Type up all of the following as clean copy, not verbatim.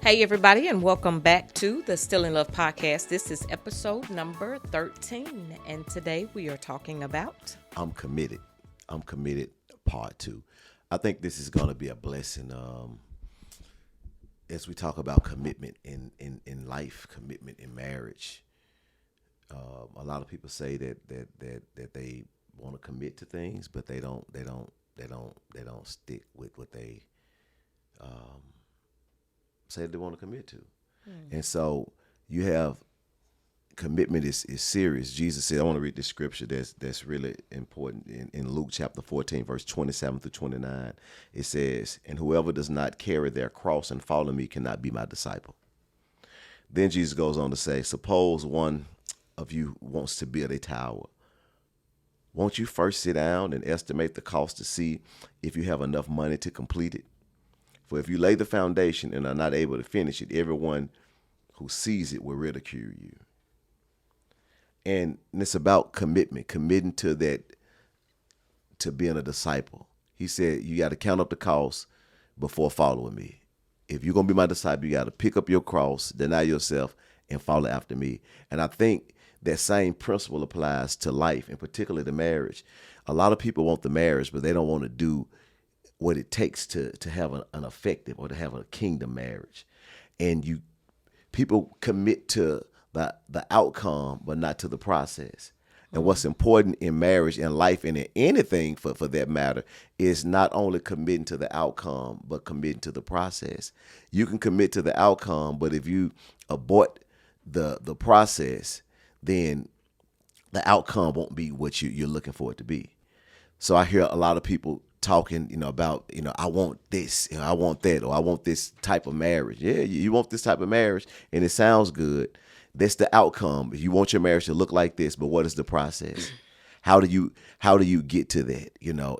Hey, everybody, and welcome back to the Still in Love podcast. This is episode number 13, and today we are talking about I'm committed. I'm committed. Part 2. I think this is going to be a blessing as we talk about commitment in life, commitment in marriage. A lot of people say that they want to commit to things, but they don't stick with what they say they want to commit to. And so you have commitment is serious. Jesus said, I want to read this scripture that's really important in Luke chapter 14, verse 27 through 29. It says, and whoever does not carry their cross and follow me cannot be my disciple. Then Jesus goes on to say, suppose one of you wants to build a tower. Won't you first sit down and estimate the cost to see if you have enough money to complete it? For if you lay the foundation and are not able to finish it, everyone who sees it will ridicule you. And it's about commitment, committing to that, to being a disciple. He said, you got to count up the cost before following me. If you're going to be my disciple, you got to pick up your cross, deny yourself, and follow after me. And I think that same principle applies to life, and particularly to marriage. A lot of people want the marriage, but they don't want to do what it takes to have an effective or to have a kingdom marriage. And people commit to the outcome, but not to the process. And what's important in marriage and life and in anything for that matter is not only committing to the outcome, but committing to the process. You can commit to the outcome, but if you abort the process, then the outcome won't be what you're looking for it to be. So I hear a lot of people talking, about, I want this, I want that, or I want this type of marriage. Yeah, you want this type of marriage, and it sounds good. That's the outcome. You want your marriage to look like this, but what is the process? How do you get to that?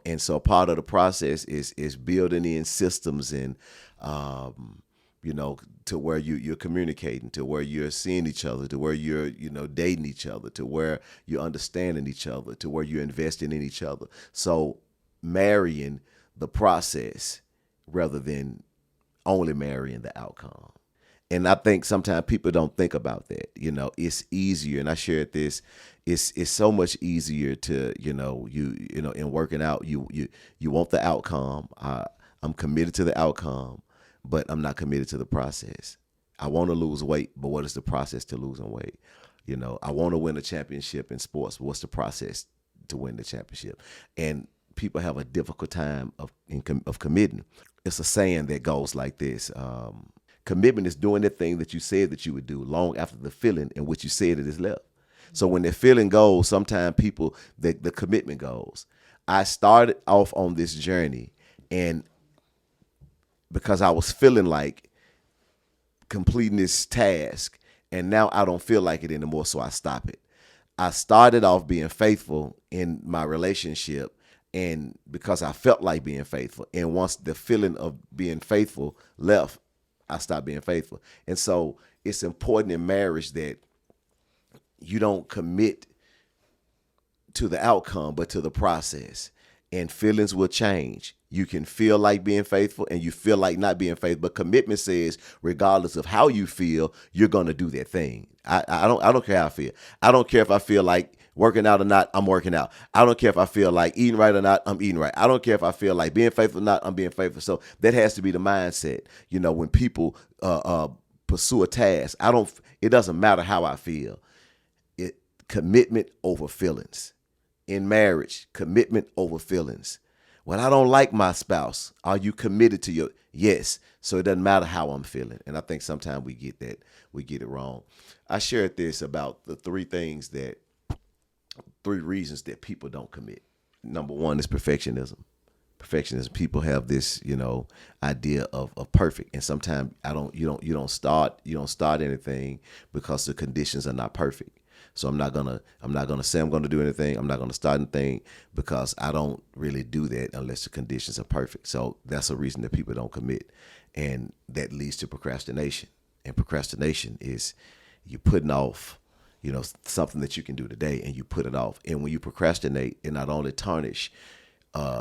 And so part of the process is building in systems and to where you're communicating, to where you're seeing each other, to where you're, dating each other, to where you're understanding each other, to where you're investing in each other. So marrying the process rather than only marrying the outcome. And I think sometimes people don't think about that. It's easier, and I shared this. It's so much easier to, in working out, you want the outcome. I'm committed to the outcome, but I'm not committed to the process. I want to lose weight, but what is the process to losing weight? I want to win a championship in sports, but what's the process to win the championship? And people have a difficult time of committing. It's a saying that goes like this. Commitment is doing the thing that you said that you would do long after the feeling in which you said it is left. So when the feeling goes, sometimes the commitment goes. I started off on this journey, and because I was feeling like completing this task, and now I don't feel like it anymore, so I stop it. I started off being faithful in my relationship, and because I felt like being faithful, and once the feeling of being faithful left, I stopped being faithful. And so it's important in marriage that you don't commit to the outcome, but to the process. And feelings will change. You can feel like being faithful and you feel like not being faithful, but commitment says, regardless of how you feel, you're going to do that thing. I don't care how I feel. I don't care if I feel like working out or not, I'm working out. I don't care if I feel like eating right or not, I'm eating right. I don't care if I feel like being faithful or not, I'm being faithful. So that has to be the mindset. When people pursue a task, it doesn't matter how I feel. Commitment over feelings. In marriage, commitment over feelings. Well, I don't like my spouse. Are you committed to your? Yes. So it doesn't matter how I'm feeling. And I think sometimes we get it wrong. I shared this about the three reasons that people don't commit. Number one is perfectionism. Perfectionism. People have this, idea of perfect, and sometimes you don't start anything because the conditions are not perfect. So I'm not gonna say I'm gonna do anything. I'm not gonna start anything because I don't really do that unless the conditions are perfect. So that's a reason that people don't commit, and that leads to procrastination. And procrastination is you putting off, something that you can do today, and you put it off. And when you procrastinate, it not only tarnish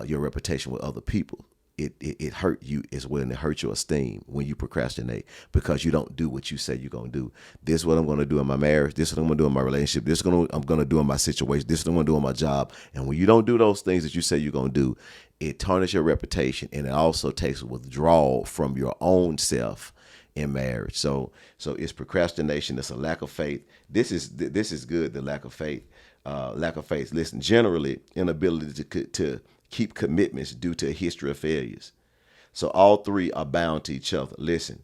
your reputation with other people, it hurt you as well, and it hurt your esteem when you procrastinate because you don't do what you say you're gonna do. This is what I'm gonna do in my marriage. This is what I'm gonna do in my relationship. This is what I'm gonna do in my situation. This is what I'm gonna do in my job. And when you don't do those things that you say you're gonna do, it tarnishes your reputation, and it also takes withdrawal from your own self in marriage. So it's procrastination. It's a lack of faith. This is good. The lack of faith. Lack of faith. Listen, generally inability to keep commitments due to a history of failures. So all three are bound to each other. Listen,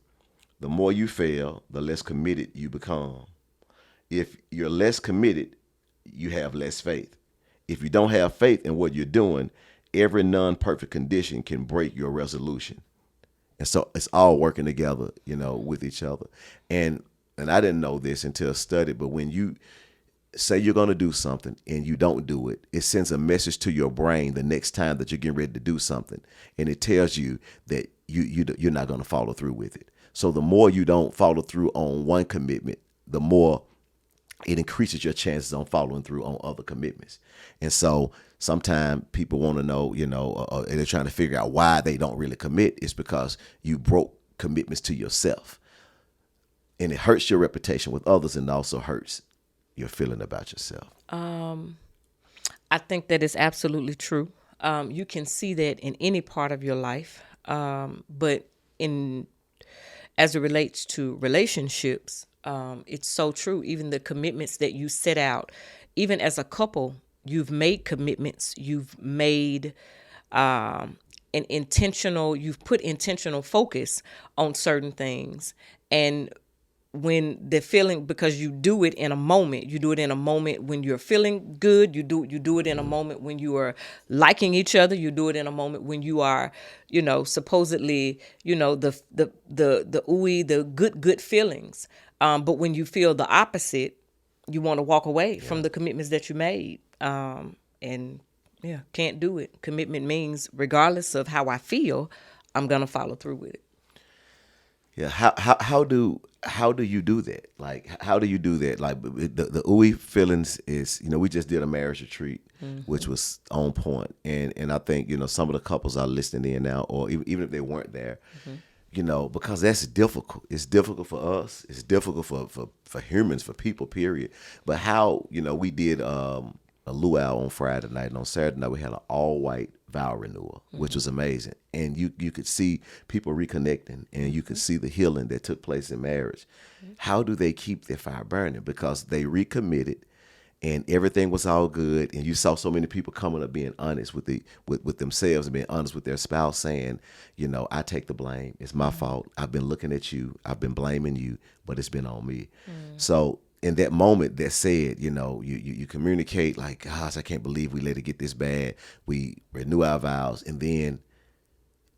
the more you fail, the less committed you become. If you're less committed, you have less faith. If you don't have faith in what you're doing, every non-perfect condition can break your resolution. And so it's all working together, with each other. And I didn't know this until I studied, but when you say you're going to do something and you don't do it, it sends a message to your brain the next time that you're getting ready to do something, and it tells you that you're not going to follow through with it. So the more you don't follow through on one commitment, the more it increases your chances on following through on other commitments. And so sometimes people want to know, and they're trying to figure out why they don't really commit. It's because you broke commitments to yourself, and it hurts your reputation with others, and also hurts your feeling about yourself. I think that is absolutely true. You can see that in any part of your life, but as it relates to relationships, it's so true. Even the commitments that you set out, even as a couple, you've made commitments. You've made you've put intentional focus on certain things, and when the feeling, because you do it in a moment, when you're feeling good, you do it in a moment when you are liking each other, you do it in a moment when you are, supposedly, the ooey, the good feelings. But when you feel the opposite, you want to walk away from the commitments that you made. And can't do it. Commitment means regardless of how I feel, I'm going to follow through with it. Yeah. How do you do that? Like, how do you do that? Like the ooey feelings is, we just did a marriage retreat, which was on point. And I think, some of the couples are listening in now, or even if they weren't there, because that's difficult. It's difficult for us. It's difficult for humans, for people, period. But how, we did a luau on Friday night, and on Saturday night we had an all-white vow renewal, which was amazing. And you could see people reconnecting, and you could see the healing that took place in marriage. How do they keep their fire burning? Because they recommitted, and everything was all good, and you saw so many people coming up being honest with themselves and being honest with their spouse, saying, I take the blame. It's my fault. I've been looking at you. I've been blaming you, but it's been on me. So in that moment that said, you communicate like, gosh, I can't believe we let it get this bad. We renew our vows, and then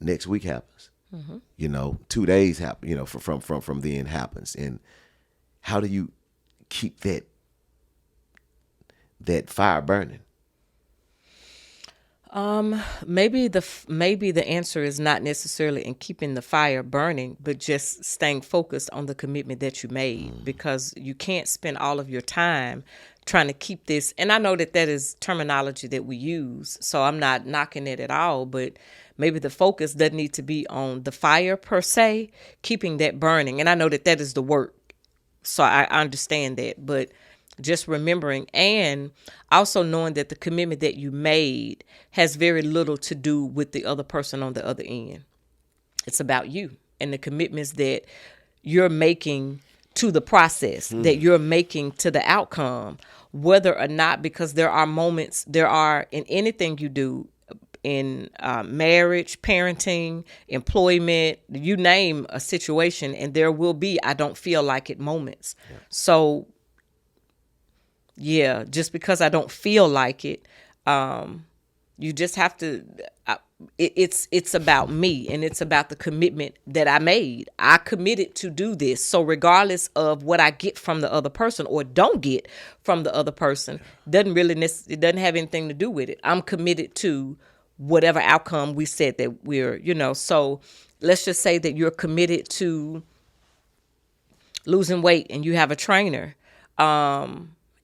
next week happens. 2 days happen, from then happens. And how do you keep that fire burning? Maybe the answer is not necessarily in keeping the fire burning, but just staying focused on the commitment that you made, because you can't spend all of your time trying to keep this. And I know that is terminology that we use, so I'm not knocking it at all, but maybe the focus doesn't need to be on the fire per se, keeping that burning. And I know that is the work, so I understand that, but just remembering, and also knowing that the commitment that you made has very little to do with the other person on the other end. It's about you and the commitments that you're making to the process, that you're making to the outcome, whether or not, because there are in anything you do, in marriage, parenting, employment, you name a situation, and there will be I don't feel like it moments. Yeah. So just because I don't feel like it, you just have to, it's about me, and it's about the commitment that I made. I committed to do this. So regardless of what I get from the other person or don't get from the other person, it doesn't have anything to do with it. I'm committed to whatever outcome we said that we're, so let's just say that you're committed to losing weight, and you have a trainer,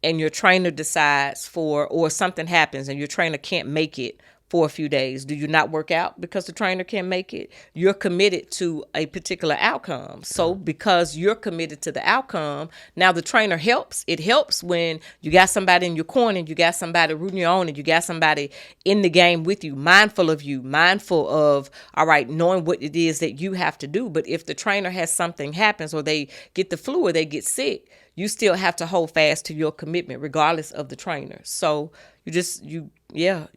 and your trainer decides or something happens and your trainer can't make it for a few days? Do you not work out because the trainer can't make it? You're committed to a particular outcome. So because you're committed to the outcome, now the trainer helps. It helps when you got somebody in your corner, and you got somebody rooting you on, and you got somebody in the game with you, mindful of, all right, knowing what it is that you have to do. But if the trainer has something happens, or they get the flu, or they get sick, you still have to hold fast to your commitment regardless of the trainer. So you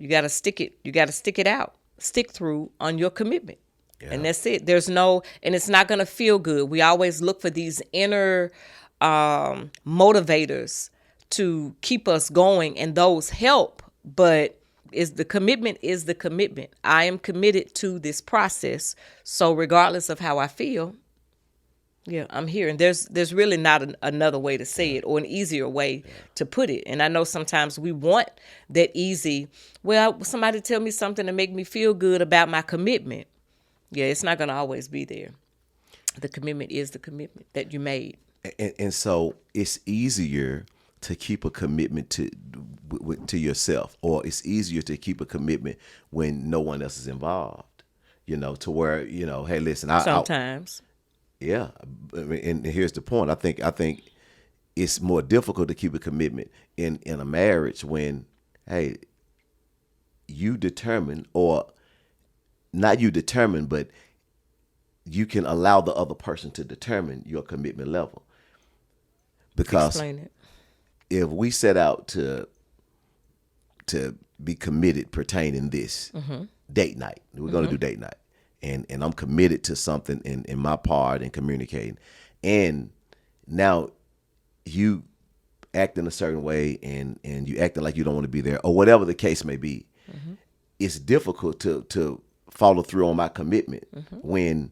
got to stick it. You got to stick it out, stick through on your commitment. Yeah. And that's it. And it's not going to feel good. We always look for these inner motivators to keep us going, and those help. But the commitment. I am committed to this process. So regardless of how I feel, yeah, I'm here. And there's really not another way to say it, or an easier way to put it. And I know sometimes we want that easy, well, somebody tell me something to make me feel good about my commitment. Yeah, it's not going to always be there. The commitment is the commitment that you made. And so it's easier to keep a commitment to yourself, or it's easier to keep a commitment when no one else is involved, to where, hey, listen, Sometimes. Yeah, and here's the point. I think it's more difficult to keep a commitment in a marriage when, hey, you determine, or not you determine, but you can allow the other person to determine your commitment level. Because explain it. If we set out to be committed pertaining this date night, we're going to do date night. And I'm committed to something in my part in communicating. And now you act in a certain way, and you acting like you don't want to be there, or whatever the case may be. It's difficult to follow through on my commitment when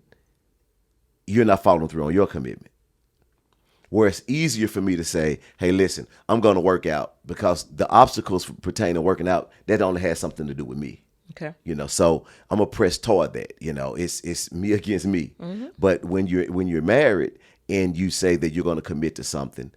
you're not following through on your commitment. Where it's easier for me to say, hey, listen, I'm going to work out, because the obstacles pertaining to working out, that only has something to do with me. Okay. So I'm gonna press toward that. It's me against me. But when you're married and you say that you're gonna commit to something,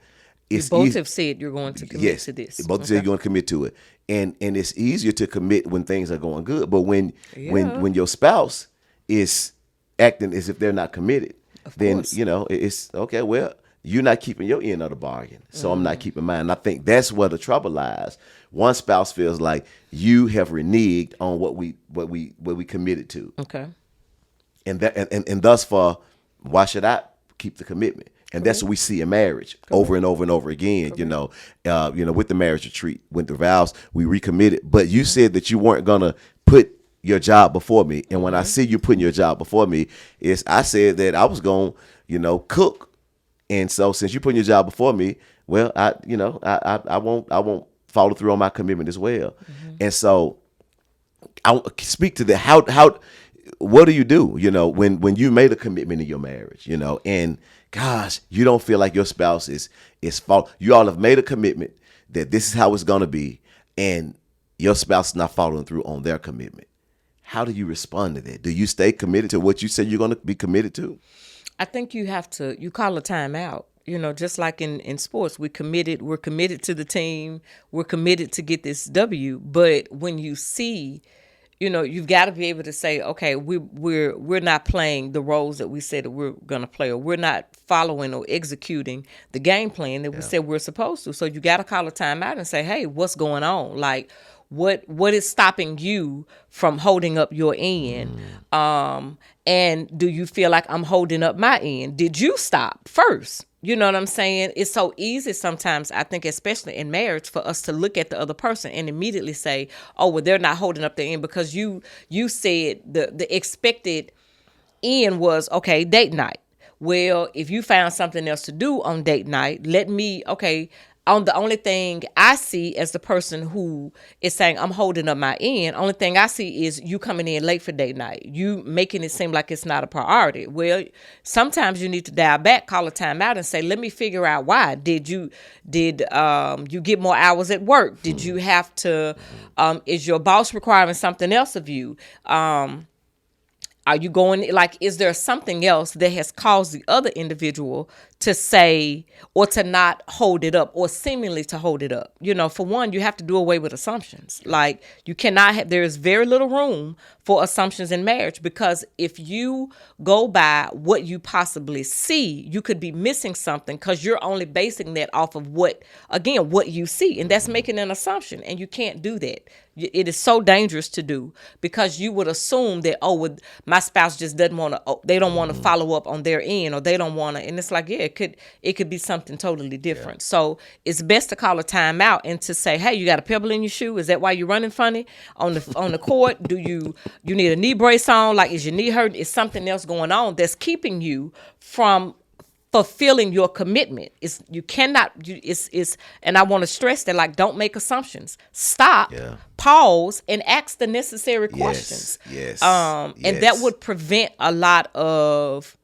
it's you both have said you're going to commit to this. Both said you're gonna commit to it. And it's easier to commit when things are going good. But when your spouse is acting as if they're not committed, then it's okay, well, you're not keeping your end of the bargain, so I'm not keeping mine. And I think that's where the trouble lies. One spouse feels like you have reneged on what we committed to. Okay. And thus far, why should I keep the commitment? And that's what we see in marriage over and over and over again. With the marriage retreat, with the vows, we recommitted. But you said that you weren't gonna put your job before me, and when I see you putting your job before me, I said that I was gonna, cook. And so since you're putting your job before me, well, I won't follow through on my commitment as well. And so I speak to that. What do you do, when you made a commitment in your marriage, and gosh, you don't feel like your spouse is fault. You all have made a commitment that this is how it's going to be, and your spouse is not following through on their commitment. How do you respond to that? Do you stay committed to what you said you're going to be committed to? I think you call a timeout. Just like in sports, we're committed to the team. We're committed to get this W. But when you see, you've got to be able to say, okay, we're not playing the roles that we said that we're going to play, or we're not following or executing the game plan that we said we're supposed to. So you got to call a timeout and say, hey, what's going on? Like, what is stopping you from holding up your end? And do you feel like I'm holding up my end? Did you stop first? You know what I'm saying? It's so easy sometimes, I think, especially in marriage, for us to look at the other person and immediately say, oh, well, they're not holding up their end because you said the expected end was, okay, date night. Well, if you found something else to do on date night, on the only thing I see as the person who is saying I'm holding up my end, only thing I see is you coming in late for date night, you making it seem like it's not a priority. Well, sometimes you need to dial back, call a timeout, and say, let me figure out why. Did you get more hours at work? Did you have to? Is your boss requiring something else of you? Are you going, like, is there something else that has caused the other individual to say or to not hold it up or seemingly to hold it up? For one, you have to do away with assumptions. Like, you cannot have, there is very little room for assumptions in marriage, because if you go by what you possibly see, you could be missing something, because you're only basing that off of what you see. And that's making an assumption, and you can't do that. It is so dangerous to do, because you would assume that, my spouse just doesn't want to, they don't want to follow up on their end, or they don't want to. And it's like, it could be something totally different. Yeah. So it's best to call a timeout and to say, hey, you got a pebble in your shoe? Is that why you're running funny on the court? Do you need a knee brace on? Like, is your knee hurting? Is something else going on that's keeping you from fulfilling your commitment? And I want to stress that, like, don't make assumptions. Stop, pause, and ask the necessary questions. Yes. And that would prevent a lot of,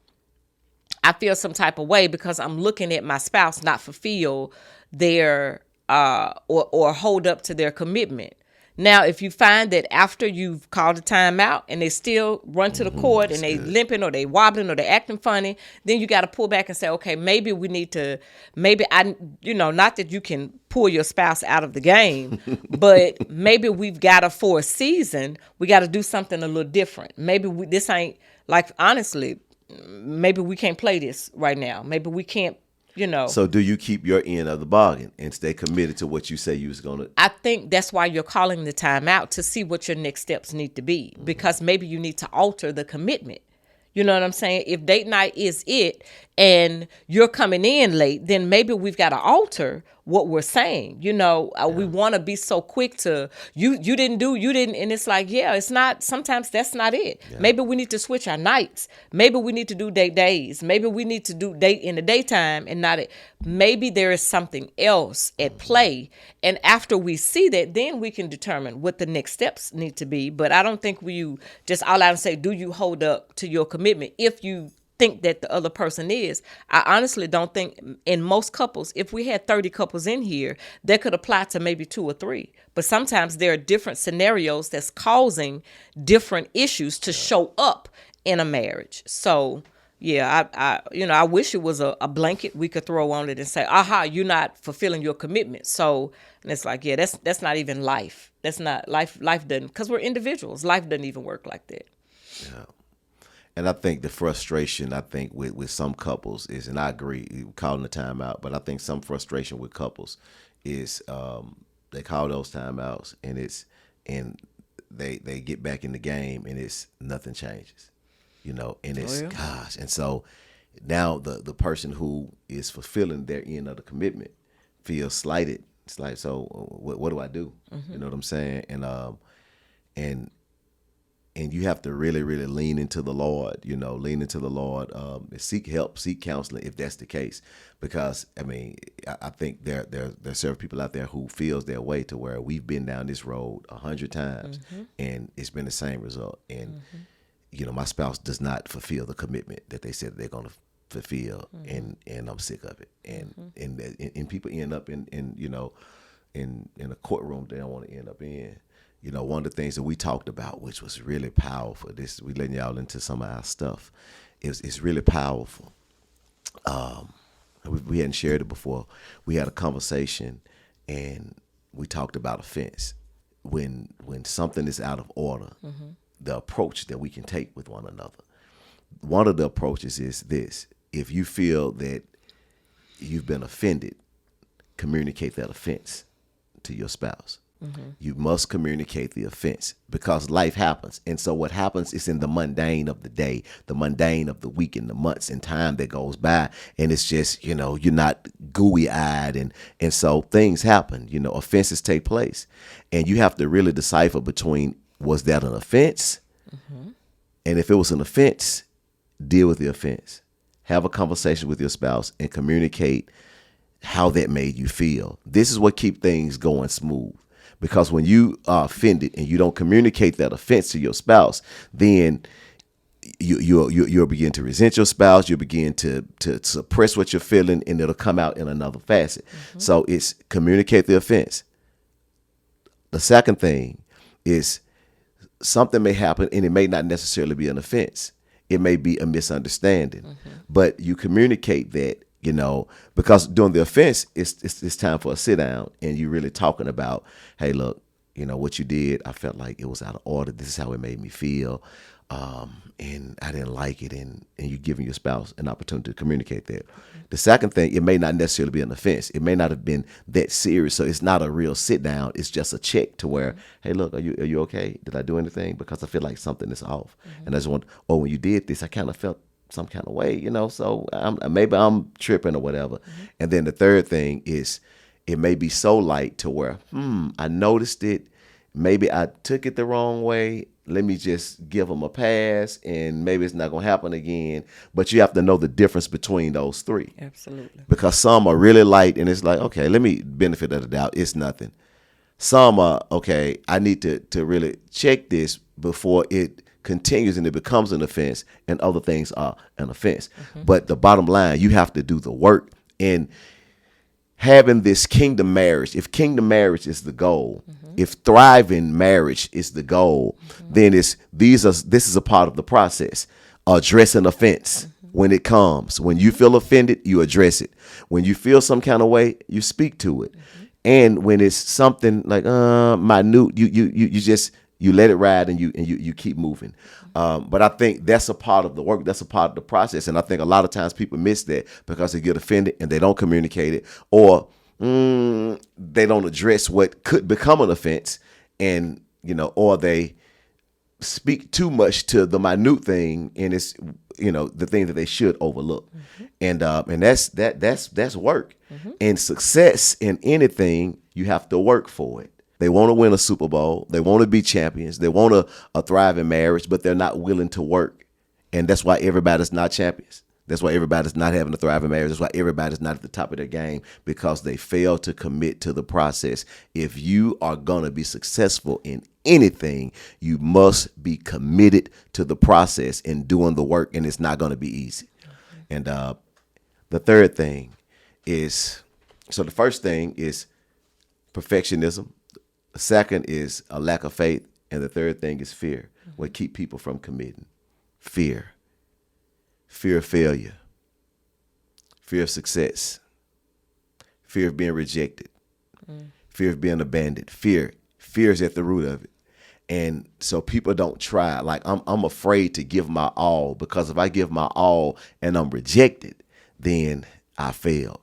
I feel some type of way because I'm looking at my spouse not fulfill their or hold up to their commitment. Now, if you find that after you've called a timeout and they still run to the court and they limping or they wobbling or they acting funny, then you got to pull back and say, okay, maybe we need to, not that you can pull your spouse out of the game, but maybe we've got to, for a season, we got to do something a little different. Maybe this ain't, like, honestly, maybe we can't play this right now. Maybe we can't. So do you keep your end of the bargain and stay committed to what you say you was going to? I think that's why you're calling the time out, to see what your next steps need to be, because maybe you need to alter the commitment. You know what I'm saying? If date night is it and you're coming in late, then maybe we've got to alter what we're saying. We want to be so quick to, you didn't, and it's like, it's not, sometimes that's not it. Yeah. Maybe we need to switch our nights. Maybe we need to do date days. Maybe we need to do date in the daytime and not it. Maybe there is something else at play. And after we see that, then we can determine what the next steps need to be. But I don't think we just all out and say, do you hold up to your commitment? If you think that the other person is. I honestly don't think, in most couples, if we had 30 couples in here, that could apply to maybe 2 or 3. But sometimes there are different scenarios that's causing different issues to show up in a marriage. So I wish it was a blanket we could throw on it and say, aha, you're not fulfilling your commitment. So, and it's like, that's not even life. That's not life. Life doesn't, because we're individuals. Life doesn't even work like that. Yeah. And I think the frustration, with some couples is, and I agree, calling the timeout, but I think some frustration with couples is they call those timeouts and they get back in the game and it's nothing changes, and it's gosh. And so now the person who is fulfilling their end of the commitment feels slighted. It's like, so what do I do? Mm-hmm. You know what I'm saying? And you have to really, really lean into the Lord, seek help, seek counseling if that's the case. Because, I think there are several people out there who feels their way to where we've been down this road 100 times and it's been the same result. And, my spouse does not fulfill the commitment that they said they're going to fulfill, and I'm sick of it. And people end up in a courtroom they don't want to end up in. One of the things that we talked about, which was really powerful, we letting y'all into some of our stuff, it's really powerful. We hadn't shared it before. We had a conversation and we talked about offense. When something is out of order, the approach that we can take with one another. One of the approaches is this: if you feel that you've been offended, communicate that offense to your spouse. Mm-hmm. You must communicate the offense, because life happens. And so what happens is in the mundane of the day, the mundane of the week, and the months and time that goes by. And it's just, you're not gooey eyed. And so things happen, offenses take place. And you have to really decipher between, was that an offense? Mm-hmm. And if it was an offense, deal with the offense. Have a conversation with your spouse and communicate how that made you feel. This is what keeps things going smooth. Because when you are offended and you don't communicate that offense to your spouse, then you'll begin to resent your spouse. You'll begin to suppress what you're feeling, and it'll come out in another facet. Mm-hmm. So it's communicate the offense. The second thing is something may happen and it may not necessarily be an offense. It may be a misunderstanding, but you communicate that, because during the offense, it's time for a sit down and you're really talking about, hey, look, what you did, I felt like it was out of order. This is how it made me feel. And I didn't like it. And you're giving your spouse an opportunity to communicate that. The second thing, it may not necessarily be an offense. It may not have been that serious. So it's not a real sit down. It's just a check to where, hey, look, are you okay? Did I do anything? Because I feel like something is off. And I just want, when you did this, I kind of felt some kind of way, so maybe I'm tripping or whatever. And then the third thing is, it may be so light to where, I noticed it. Maybe I took it the wrong way. Let me just give them a pass and maybe it's not going to happen again. But you have to know the difference between those three. Absolutely. Because some are really light and it's like, okay, let me benefit of the doubt. It's nothing. Some are, okay, I need to really check this before it continues and it becomes an offense, and other things are an offense. But the bottom line, you have to do the work. And having this kingdom marriage, if kingdom marriage is the goal, if thriving marriage is the goal, then this is a part of the process. Addressing offense when it comes. When you feel offended, you address it. When you feel some kind of way, you speak to it. And when it's something like minute, you let it ride and you keep moving. But I think that's a part of the work. That's a part of the process. And I think a lot of times people miss that because they get offended and they don't communicate it, or they don't address what could become an offense, and or they speak too much to the minute thing, and it's the thing that they should overlook. And that's work. And success in anything, you have to work for it. They want to win a Super Bowl. They want to be champions. They want a thriving marriage, but they're not willing to work. And that's why everybody's not champions. That's why everybody's not having a thriving marriage. That's why everybody's not at the top of their game, because they fail to commit to the process. If you are going to be successful in anything, you must be committed to the process and doing the work, and it's not going to be easy. And the third thing is, so the first thing is perfectionism. The second is a lack of faith. And the third thing is fear, what keep people from committing. Fear of failure, fear of success, fear of being rejected, fear of being abandoned. Fear is at the root of it. And so people don't try. Like I'm afraid to give my all, because if I give my all and I'm rejected, then I failed.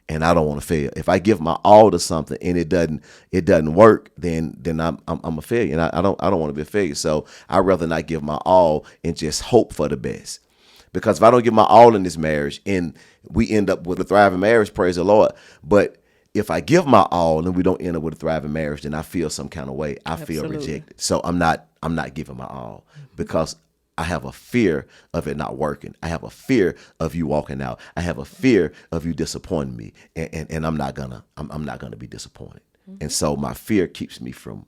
And I don't want to fail. If I give my all to something and it doesn't work, then I'm a failure. And I don't want to be a failure. So I'd rather not give my all and just hope for the best. Because if I don't give my all in this marriage and we end up with a thriving marriage, praise the Lord. But if I give my all and we don't end up with a thriving marriage, then I feel some kind of way. I feel rejected. So I'm not giving my all, because I have a fear of it not working. I have a fear of you walking out. I have a fear of you disappointing me, and I'm not gonna be disappointed. And so my fear keeps me from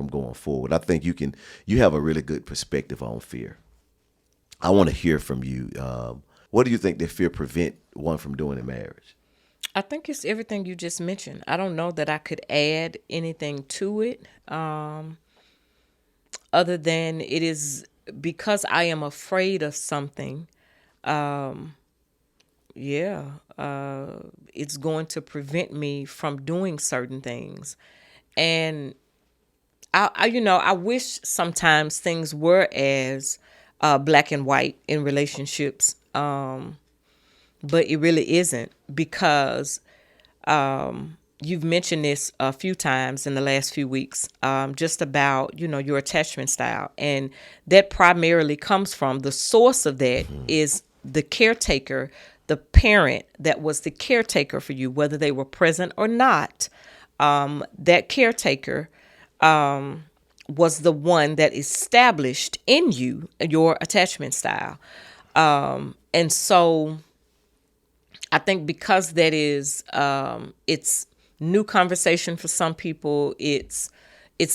going forward. I think you have a really good perspective on fear. I want to hear from you. What do you think that fear prevent one from doing in marriage? I think it's everything you just mentioned. I don't know that I could add anything to it, other than it is because I am afraid of something. It's going to prevent me from doing certain things. And I wish sometimes things were as black and white in relationships, but it really isn't, because you've mentioned this a few times in the last few weeks, just about, your attachment style. And that primarily comes from, the source of that is the caretaker, the parent that was the caretaker for you, whether they were present or not. That caretaker was the one that established in you your attachment style. And so I think because that is, it's new conversation for some people. It's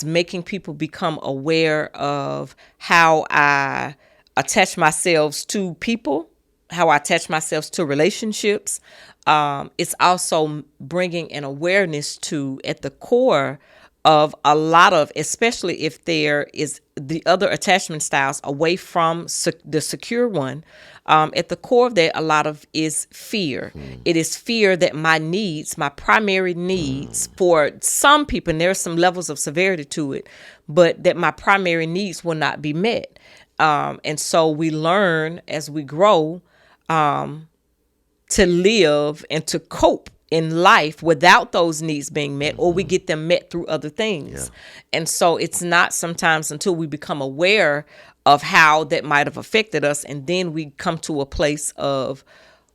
making people become aware of how I attach myself to people, how I attach myself to relationships. It's also bringing an awareness to, at the core of a lot of, especially if there is the other attachment styles away from the secure one, at the core of that, a lot of is fear. It is fear that my needs, my primary needs, for some people, and there are some levels of severity to it, but that my primary needs will not be met. And so we learn as we grow to live and to cope in life without those needs being met, or we get them met through other things. And so it's not sometimes until we become aware of how that might have affected us, and then we come to a place of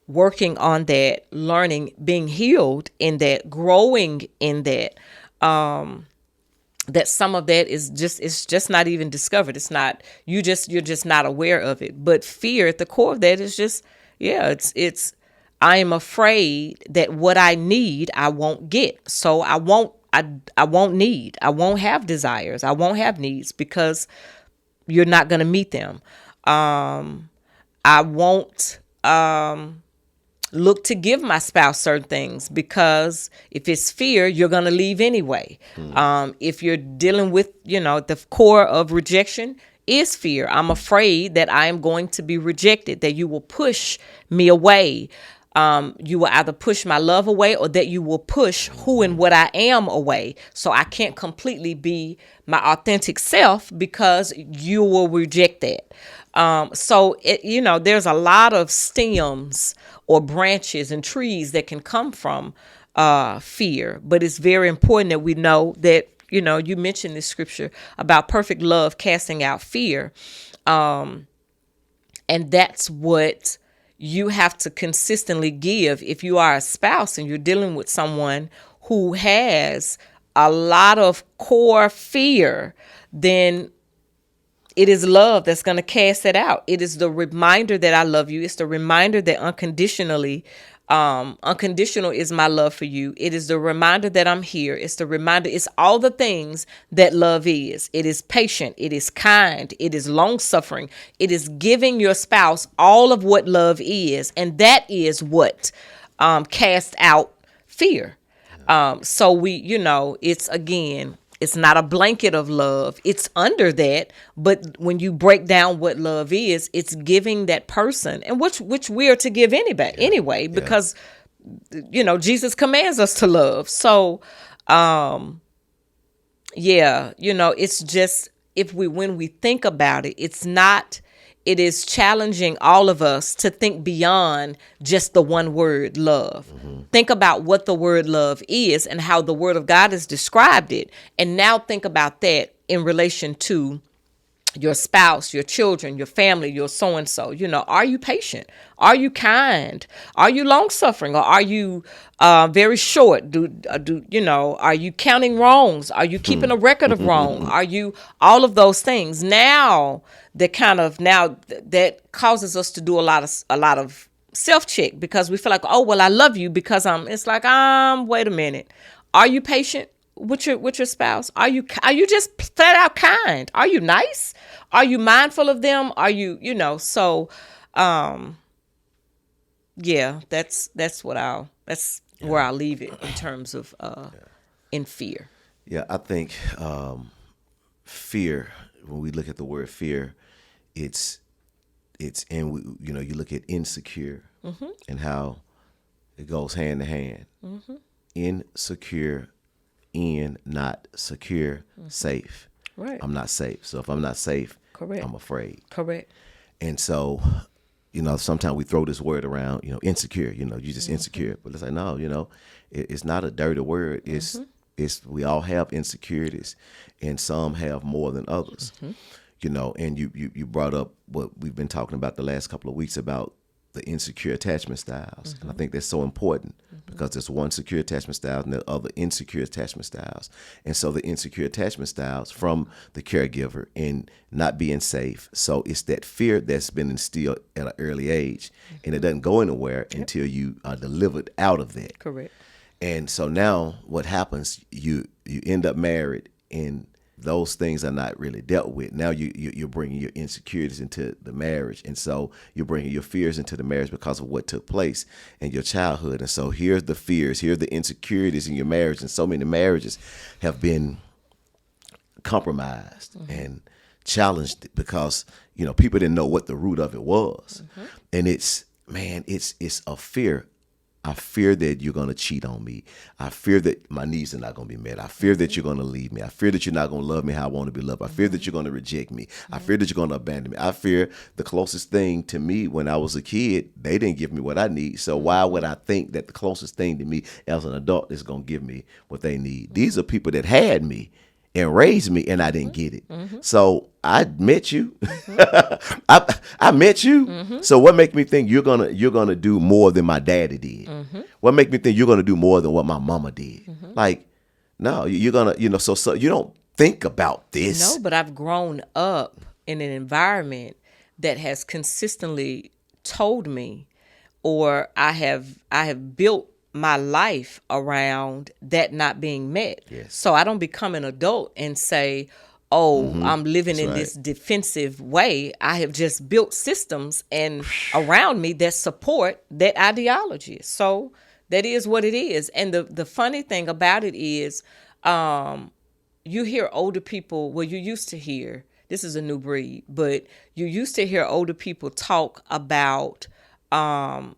working on that, learning, being healed in that, growing in that, that some of that is just, it's just not even discovered. It's not, you're just not aware of it. But fear at the core of that is just, it's I am afraid that what I need I won't get. So I won't need. I won't have desires. I won't have needs because you're not going to meet them. I won't look to give my spouse certain things because if it's fear, you're going to leave anyway. If you're dealing with, the core of rejection is fear. I'm afraid that I am going to be rejected, that you will push me away. You will either push my love away or that you will push who and what I am away. So I can't completely be my authentic self because you will reject that. There's a lot of stems or branches and trees that can come from fear. But it's very important that we know that, you mentioned this scripture about perfect love casting out fear. And that's what you have to consistently give. If you are a spouse and you're dealing with someone who has a lot of core fear, then it is love that's going to cast it out. It is the reminder that I love you. It's the reminder that unconditional is my love for you. It is the reminder that I'm here. It's the reminder. It's all the things that love is. It is patient. It is kind. It is long suffering. It is giving your spouse all of what love is. And that is what casts out fear. So it's not a blanket of love. It's under that. But when you break down what love is, it's giving that person, and which we are to give anyway, because, Jesus commands us to love. So, it's just, when we think about it, it is challenging all of us to think beyond just the one word love. Think about what the word love is and how the word of God has described it. And now think about that in relation to your spouse, your children, your family, your so-and-so. Are you patient? Are you kind? Are you long-suffering? Or are you very short? Are you counting wrongs? Are you keeping a record of wrong? Are you all of those things? Now that causes us to do a lot of self-check, because we feel like, oh, well, I love you because it's like, wait a minute. Are you patient with your spouse? Are you just flat out kind? Are you nice? Are you mindful of them? Are you, so, that's where I'll leave it in terms of, in fear. Yeah, I think fear, when we look at the word fear, it's and you look at insecure and how it goes hand in hand. Insecure, not secure, safe. Right. I'm not safe. So if I'm not safe, Correct. I'm afraid. Correct. And so, sometimes we throw this word around, insecure, you just insecure. But it's like, no, it's not a dirty word. It's we all have insecurities, and some have more than others. And you brought up what we've been talking about the last couple of weeks about the insecure attachment styles. And I think that's so important because there's one secure attachment style and the other insecure attachment styles. And so the insecure attachment styles from the caregiver and not being safe. So it's that fear that's been instilled at an early age, and it doesn't go anywhere until you are delivered out of that. Correct. And so now what happens, you end up married, and those things are not really dealt with. Now you're bringing your insecurities into the marriage. And so you're bringing your fears into the marriage because of what took place in your childhood. And so here's the fears, here are the insecurities in your marriage. And so many marriages have been compromised and challenged because people didn't know what the root of it was, and it's a fear. I fear that you're going to cheat on me. I fear that my needs are not going to be met. I fear that you're going to leave me. I fear that you're not going to love me how I want to be loved. I fear that you're going to reject me. I fear that you're going to abandon me. I fear the closest thing to me when I was a kid, they didn't give me what I need. So why would I think that the closest thing to me as an adult is going to give me what they need? These are people that had me and raised me, and I didn't get it. So I met you. I met you. So what makes me think you're gonna do more than my daddy did? What makes me think you're gonna do more than what my mama did? Like, no, you're gonna, so you don't think about this. No, but I've grown up in an environment that has consistently told me, or I have built my life around that not being met. Yes. So I don't become an adult and say, oh, I'm living in this defensive way. I have just built systems and around me that support that ideology. So that is what it is. And the funny thing about it is, you hear older people, well, you used to hear, this is a new breed, but you used to hear older people talk about, or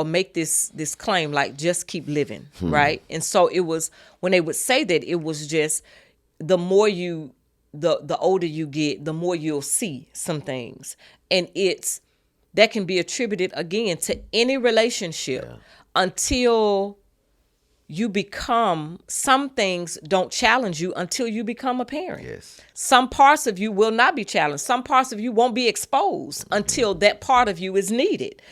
make this claim like just keep living, right? And so it was, when they would say that, it was just the more the older you get, the more you'll see some things. And that can be attributed again to any relationship until you become, some things don't challenge you until you become a parent. Yes. Some parts of you will not be challenged. Some parts of you won't be exposed until that part of you is needed.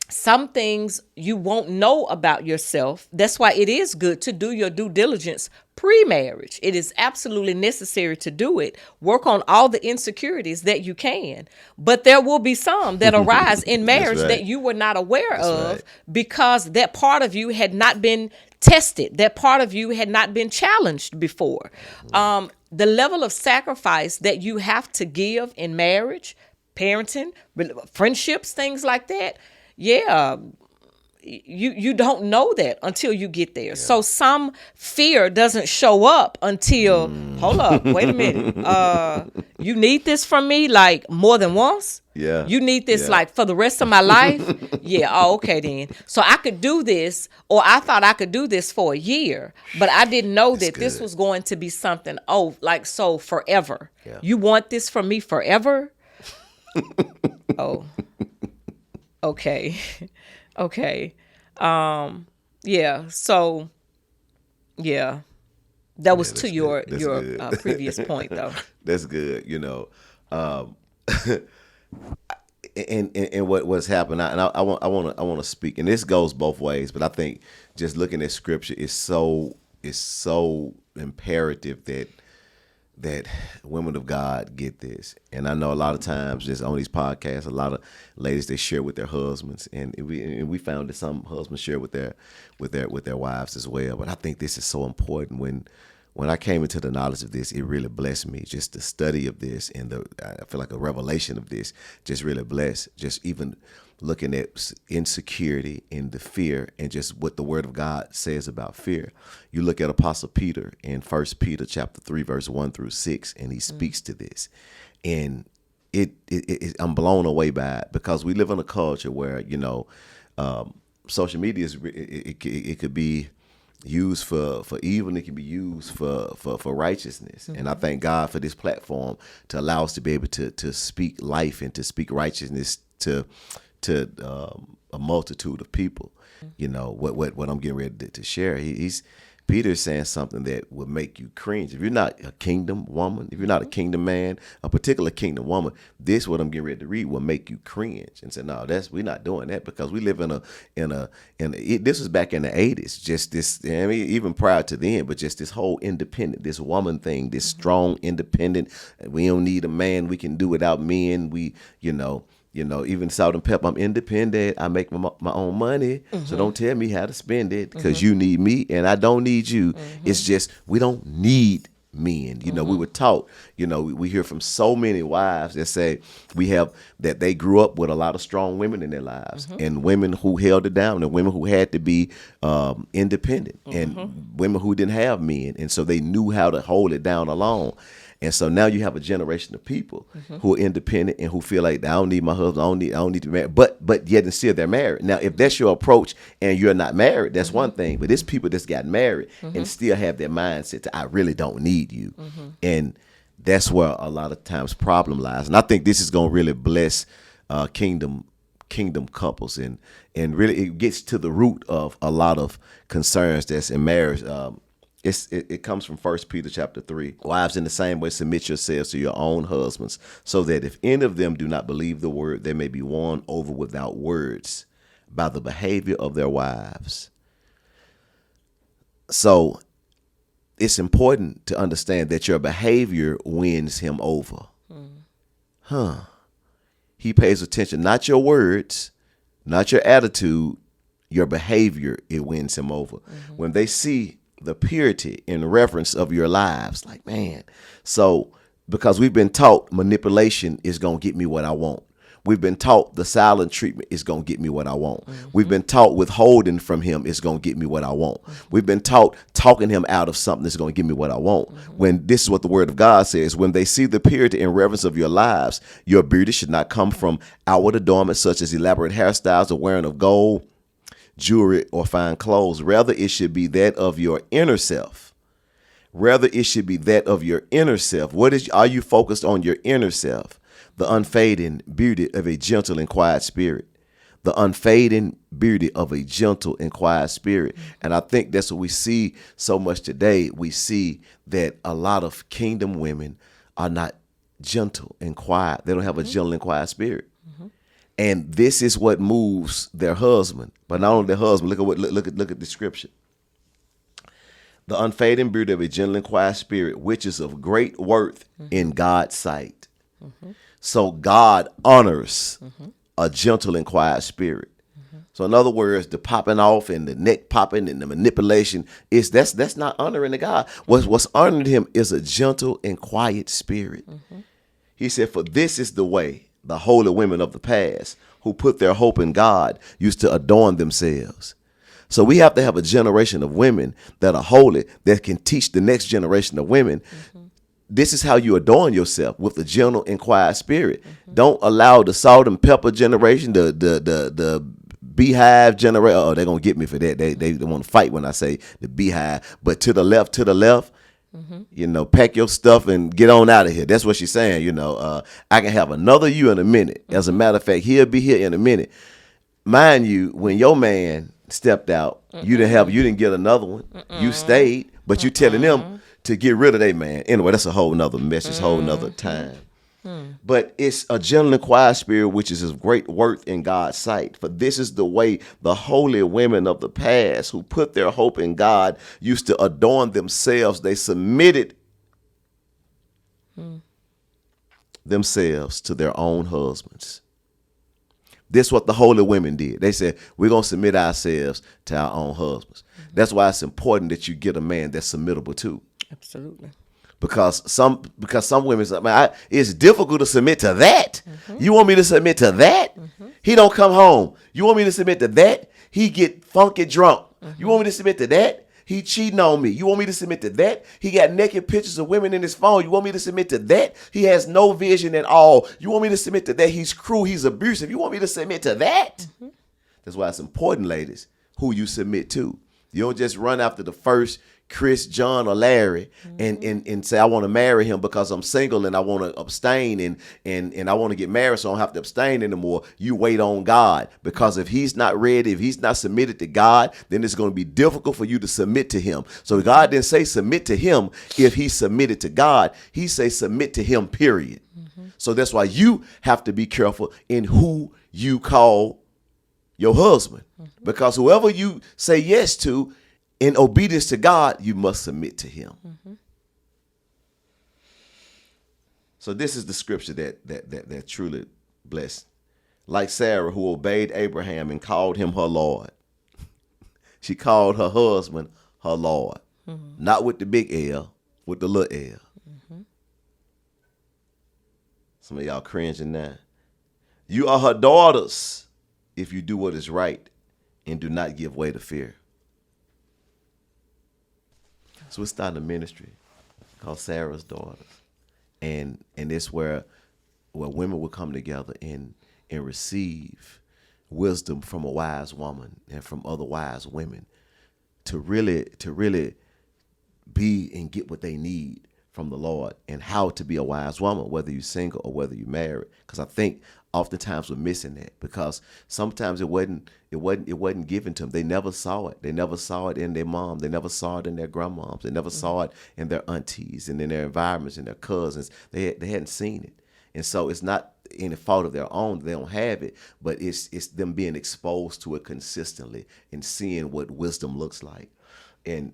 Some things you won't know about yourself. That's why it is good to do your due diligence pre-marriage. It is absolutely necessary to do it. Work on all the insecurities that you can. But there will be some that arise in marriage that you were not aware of because that part of you had not been tested. That part of you had not been challenged before. The level of sacrifice that you have to give in marriage, parenting, friendships, things like that, you don't know that until you get there. So some fear doesn't show up until, hold up, wait a minute. You need this from me like more than once? Yeah. You need this like for the rest of my life? Okay then. So I could do this, or I thought I could do this for a year, but I didn't know that this was going to be something, so forever. Yeah. You want this from me forever? Oh. Okay. Okay. So that was to your previous point though. That's good. And what's happened, and I want to speak, and this goes both ways, but I think just looking at scripture is so imperative that women of God get this. And I know a lot of times just on these podcasts, a lot of ladies, they share with their husbands, and we found that some husbands share with their wives as well. But I think this is so important. When I came into the knowledge of this, it really blessed me. Just the study of this and I feel like a revelation of this just really blessed. Just even looking at insecurity and the fear and just what the word of God says about fear. You look at Apostle Peter in 1 Peter chapter 3, verse 1-6, and he speaks to this. And I'm blown away by it because we live in a culture where, social media it could be used for evil, and it can be used for righteousness. And I thank God for this platform to allow us to be able to speak life and to speak righteousness to a multitude of people. What I'm getting ready to share. Peter's saying something that would make you cringe. If you're not a kingdom woman, if you're not a kingdom man, a particular kingdom woman, this what I'm getting ready to read will make you cringe and say, no, we're not doing that, because we live this was back in the 80s, just this, I mean, even prior to then, but just this whole independent, this woman thing, this strong, independent, we don't need a man, we can do without men, even Salt and Pepper, I'm independent. I make my own money. So don't tell me how to spend it, because you need me and I don't need you. It's just we don't need men. You know, we were taught, you know, we hear from so many wives that say that they grew up with a lot of strong women in their lives, and women who held it down, and women who had to be independent, and women who didn't have men. And so they knew how to hold it down alone. And so now you have a generation of people who are independent and who feel like, I don't need my husband, I don't need to be married, but yet and still they're married. Now, if that's your approach and you're not married, that's one thing. But there's people that's got married and still have their mindset to, I really don't need you. And that's where a lot of times problem lies. And I think this is going to really bless kingdom couples, and really it gets to the root of a lot of concerns that's in marriage. It comes from 1 Peter chapter 3. Wives, in the same way, submit yourselves to your own husbands, so that if any of them do not believe the word, they may be won over without words by the behavior of their wives. So it's important to understand that your behavior wins him over. He pays attention, not your words, not your attitude, your behavior, it wins him over. When they see the purity and reverence of your lives, like, man. So because we've been taught manipulation is going to get me what I want. We've been taught the silent treatment is going to get me what I want. We've been taught withholding from him is going to get me what I want. We've been taught talking him out of something is going to give me what I want. When this is what the word of God says, when they see the purity and reverence of your lives, your beauty should not come from outward adornments such as elaborate hairstyles or wearing of gold, jewelry, or fine clothes. Rather, it should be that of your inner self. Rather, it should be that of your inner self. Are you focused on your inner self? The unfading beauty of a gentle and quiet spirit. The unfading beauty of a gentle and quiet spirit. And I think that's what we see so much today. We see that a lot of kingdom women are not gentle and quiet. They don't have a gentle and quiet spirit. And this is what moves their husband. But not only their husband, look at the description. The unfading beauty of a gentle and quiet spirit, which is of great worth in God's sight. So God honors a gentle and quiet spirit. So in other words, the popping off and the neck popping and the manipulation that's not honoring to God. What's honoring him is a gentle and quiet spirit. He said, for this is the way the holy women of the past who put their hope in God used to adorn themselves. So we have to have a generation of women that are holy, that can teach the next generation of women. This is how you adorn yourself, with a gentle and quiet spirit. Don't allow the salt and pepper generation, the beehive generation. Oh, they're gonna get me for that. They want to fight when I say the beehive. But to the left, you know, pack your stuff and get on out of here. That's what she's saying. You know, I can have another you in a minute. As a matter of fact, he'll be here in a minute. Mind you, when your man stepped out, you didn't get another one. You stayed, but you telling them to get rid of their man. Anyway, that's a whole nother message, whole nother time. But it's a gentle and quiet spirit, which is of great worth in God's sight. For this is the way the holy women of the past who put their hope in God used to adorn themselves. They submitted themselves to their own husbands. This is what the holy women did. They said, we're going to submit ourselves to our own husbands. That's why it's important that you get a man that's submittable too. Absolutely. Because some women say, man, it's difficult to submit to that. You want me to submit to that? He don't come home. You want me to submit to that? He get funky drunk. You want me to submit to that? He cheating on me. You want me to submit to that? He got naked pictures of women in his phone. You want me to submit to that? He has no vision at all. You want me to submit to that? He's cruel. He's abusive. You want me to submit to that? That's why it's important, ladies, who you submit to. You don't just run after the first Chris, John, or Larry and say, I want to marry him because I'm single and I want to abstain and I want to get married so I don't have to abstain anymore. You wait on God, because if he's not ready, if he's not submitted to God, then it's going to be difficult for you to submit to him. So God didn't say submit to him if he's submitted to God. He say submit to him, period. So that's why you have to be careful in who you call your husband, because whoever you say yes to, in obedience to God, you must submit to him. So this is the scripture that truly blessed. Like Sarah, who obeyed Abraham and called him her Lord. She called her husband her Lord. Not with the big L, with the little L. Some of y'all cringing now. You are her daughters if you do what is right and do not give way to fear. So we're starting a ministry called Sarah's Daughters. And it's where women will come together and receive wisdom from a wise woman and from other wise women to really be and get what they need from the Lord and how to be a wise woman, whether you're single or whether you're married. Because I think oftentimes we're missing that because sometimes it wasn't given to them. They never saw it. They never saw it in their mom. They never saw it in their grandmoms. They never saw it in their aunties and in their environments and their cousins. They hadn't seen it. And so it's not any fault of their own. They don't have it, but it's them being exposed to it consistently and seeing what wisdom looks like. And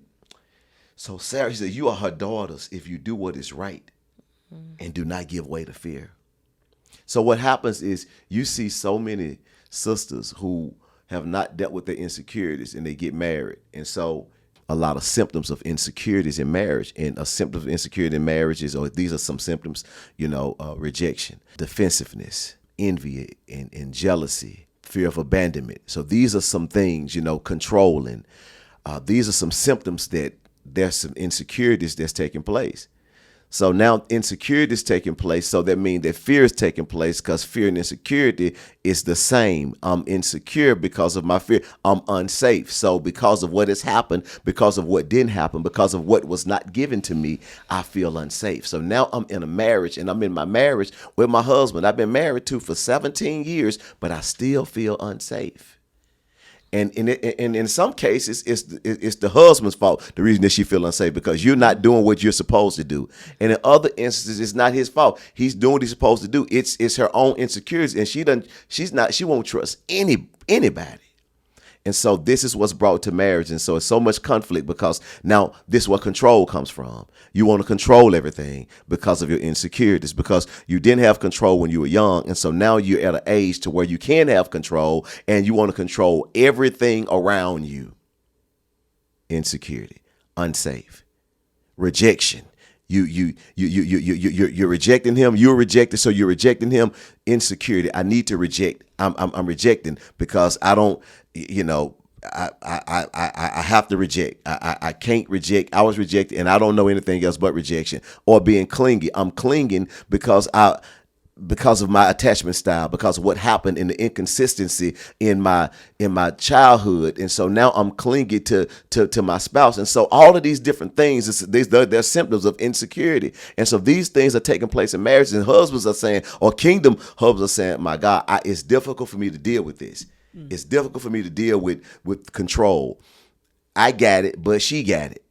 so Sarah said, you are her daughters if you do what is right and do not give way to fear. So what happens is you see so many sisters who have not dealt with their insecurities and they get married. And so a lot of symptoms of insecurities in marriage, and a symptom of insecurity in marriage is, or these are some symptoms, rejection, defensiveness, envy, and jealousy, fear of abandonment. So these are some things, controlling. These are some symptoms that there's some insecurities that's taking place. So now insecurity is taking place. So that means that fear is taking place because fear and insecurity is the same. I'm insecure because of my fear. I'm unsafe. So because of what has happened, because of what didn't happen, because of what was not given to me, I feel unsafe. So now I'm in a marriage and I'm in my marriage with my husband. I've been married to for 17 years, but I still feel unsafe. And in some cases, it's the husband's fault. The reason that she feel unsafe because you're not doing what you're supposed to do. And in other instances, it's not his fault. He's doing what he's supposed to do. It's her own insecurities, and she won't trust anybody. And so this is what's brought to marriage. And so it's so much conflict because now this is where control comes from. You want to control everything because of your insecurities, because you didn't have control when you were young. And so now you're at an age to where you can have control and you want to control everything around you. Insecurity, unsafe, rejection. You're rejecting him. You're rejected, so you're rejecting him. Insecurity. I need to reject. I'm rejecting because I don't. I have to reject. I can't reject. I was rejected, and I don't know anything else but rejection. Or being clingy. I'm clinging because of my attachment style, because of what happened in the inconsistency in my childhood. And so now I'm clingy to my spouse. And so all of these different things, they're symptoms of insecurity. And so these things are taking place in marriage, and husbands are saying, or kingdom husbands are saying, my God, it's difficult for me to deal with this. It's difficult for me to deal with control. I got it, but she got it.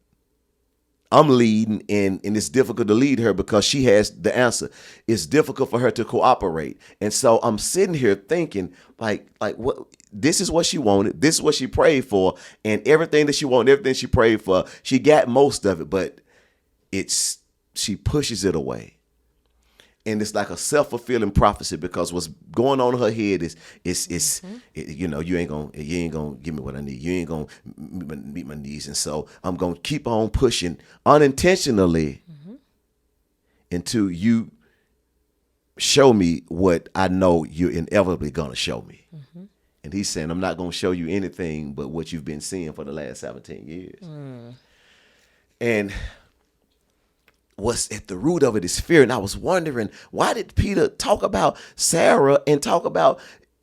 I'm leading, and it's difficult to lead her because she has the answer. It's difficult for her to cooperate. And so I'm sitting here thinking, like what? This is what she wanted. This is what she prayed for. And everything that she wanted, everything she prayed for, she got most of it, but she pushes it away. And it's like a self-fulfilling prophecy because what's going on in her head you ain't gonna give me what I need. You ain't gonna meet my needs, and so I'm gonna keep on pushing unintentionally until you show me what I know you're inevitably gonna show me. And he's saying, I'm not gonna show you anything but what you've been seeing for the last 17 years. And what's at the root of it is fear. And I was wondering, why did Peter talk about Sarah and talk about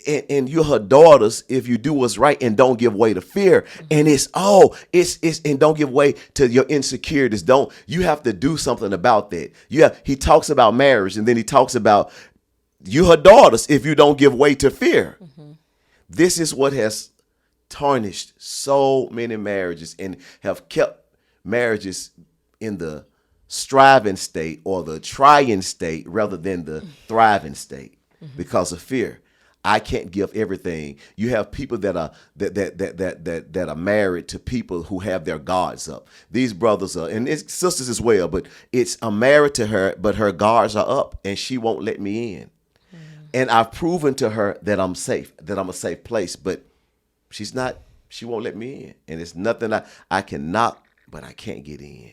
and you're her daughters if you do what's right and don't give way to fear? And it's and don't give way to your insecurities. You have to do something about that. He talks about marriage, and then he talks about you her daughters if you don't give way to fear. This is what has tarnished so many marriages and have kept marriages in the striving state or the trying state rather than the thriving state because of fear. I can't give everything. You have people that are married to people who have their guards up. These brothers are, and it's sisters as well, but I'm married to her, but her guards are up and she won't let me in. And I've proven to her that I'm safe, that I'm a safe place, but she won't let me in. And it's nothing I can knock, but I can't get in.